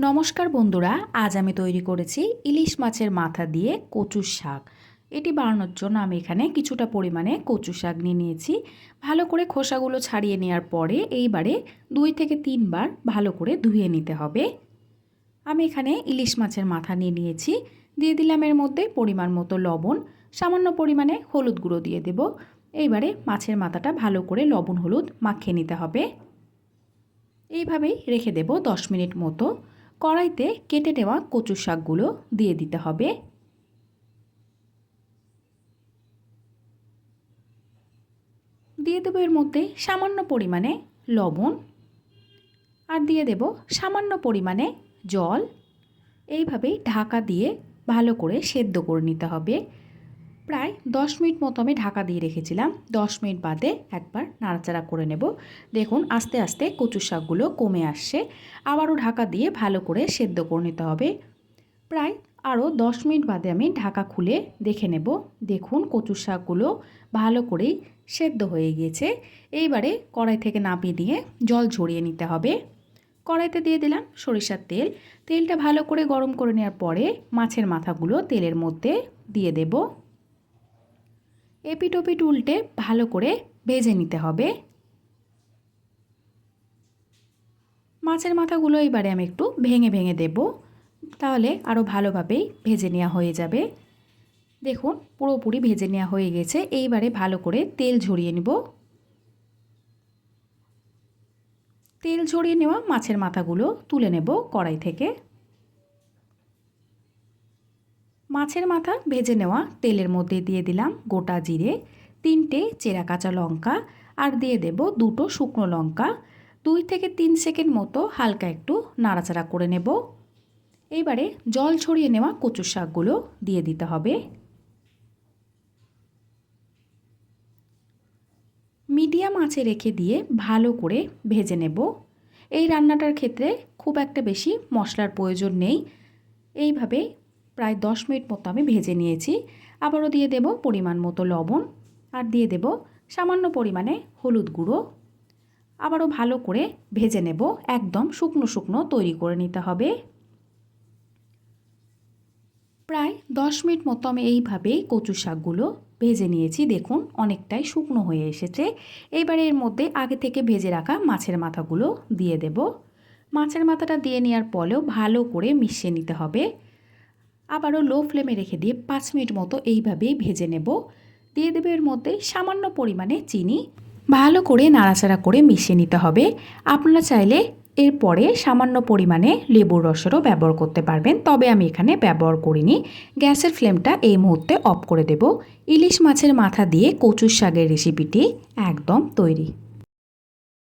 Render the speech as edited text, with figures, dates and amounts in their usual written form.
নমস্কার বন্ধুরা, আজ আমি তৈরি করেছি ইলিশ মাছের মাথা দিয়ে কচুর শাক। এটি বানানোর জন্য আমি এখানে কিছুটা পরিমাণে কচু শাক নিয়েছি। ভালো করে খোসাগুলো ছাড়িয়ে নেওয়ার পরে এইবারে 2 থেকে 3 বার ভালো করে ধুয়ে নিতে হবে। আমি এখানে ইলিশ মাছের মাথা নিয়েছি। দিয়ে দিলাম এর মধ্যে পরিমাণ মতো লবণ, সামান্য পরিমাণে হলুদ গুঁড়ো দিয়ে দেব। এইবারে মাছের মাথাটা ভালো করে লবণ হলুদ মাখিয়ে নিতে হবে। এইভাবেই রেখে দেব 10 মিনিট মতো। কড়াইতে কেটে নেওয়া কচু শাকগুলো দিয়ে দিতে হবে। দিয়ে দেব এর মধ্যে সামান্য পরিমাণে লবণ আর দিয়ে দেব সামান্য পরিমাণে জল। এইভাবেই ঢাকা দিয়ে ভালো করে সেদ্ধ করে নিতে হবে। প্রায় 10 মিনিট মতো আমি ঢাকা দিয়ে রেখেছিলাম। 10 মিনিট বাদে একবার নাড়াচাড়া করে নেব। দেখুন আস্তে আস্তে কচু শাকগুলো কমে আসছে। আবারও ঢাকা দিয়ে ভালো করে সেদ্ধ করে নিতে হবে। প্রায় আরও 10 মিনিট বাদে আমি ঢাকা খুলে দেখে নেব। দেখুন কচু শাকগুলো ভালো করেই সেদ্ধ হয়ে গিয়েছে। এইবারে কড়াই থেকে নামিয়ে দিয়ে জল ঝরিয়ে নিতে হবে। কড়াইতে দিয়ে দিলাম সরিষার তেল। তেলটা ভালো করে গরম করে নেওয়ার পরে মাছের মাথাগুলো তেলের মধ্যে দিয়ে দেব। এপিট ওপিট উল্টে ভালো করে ভেজে নিতে হবে। মাছের মাথাগুলো এবারে আমি একটু ভেঙে ভেঙে দেব, তাহলে আরও ভালোভাবেই ভেজে নেওয়া হয়ে যাবে। দেখুন পুরোপুরি ভেজে নেওয়া হয়ে গেছে। এইবারে ভালো করে তেল ঝরিয়ে নেব। তেল ঝরিয়ে নেওয়া মাছের মাথাগুলো তুলে নেব কড়াই থেকে। মাছের মাথা ভেজে নেওয়া তেলের মধ্যে দিয়ে দিলাম গোটা জিরে, 3টে চেরা কাঁচা লঙ্কা আর দিয়ে দেব 2টো শুকনো লঙ্কা। 2 থেকে 3 সেকেন্ড মতো হালকা একটু নাড়াচাড়া করে নেব। এইবারে জল ছড়িয়ে নেওয়া কচু শাকগুলো দিয়ে দিতে হবে। মিডিয়াম আঁচে রেখে দিয়ে ভালো করে ভেজে নেব। এই রান্নাটার ক্ষেত্রে খুব একটা বেশি মশলার প্রয়োজন নেই। এইভাবে প্রায় 10 মিনিট মতো আমি ভেজে নিয়েছি। আবারও দিয়ে দেব পরিমাণ মতো লবণ আর দিয়ে দেব সামান্য পরিমাণে হলুদ গুঁড়ো। আবারও ভালো করে ভেজে নেব। একদম শুকনো শুকনো তৈরি করে নিতে হবে। প্রায় 10 মিনিট মতো আমি এইভাবেই কচু শাকগুলো ভেজে নিয়েছি। দেখুন অনেকটাই শুকনো হয়ে এসেছে। এবারে এর মধ্যে আগে থেকে ভেজে রাখা মাছের মাথাগুলো দিয়ে দেব। মাছের মাথাটা দিয়ে নেওয়ার পরেও ভালো করে মিশিয়ে নিতে হবে। আবারও লো ফ্লেমে রেখে দিয়ে 5 মিনিট মতো এইভাবেই ভেজে নেব। দিয়ে দেবে এর মধ্যে সামান্য পরিমাণে চিনি। ভালো করে নাড়াচাড়া করে মিশিয়ে নিতে হবে। আপনারা চাইলে এরপরে সামান্য পরিমাণে লেবুর রসেরও ব্যবহার করতে পারবেন, তবে আমি এখানে ব্যবহার করিনি। গ্যাসের ফ্লেমটা এই মুহূর্তে অফ করে দেব। ইলিশ মাছের মাথা দিয়ে কচুর শাকের রেসিপিটি একদম তৈরি।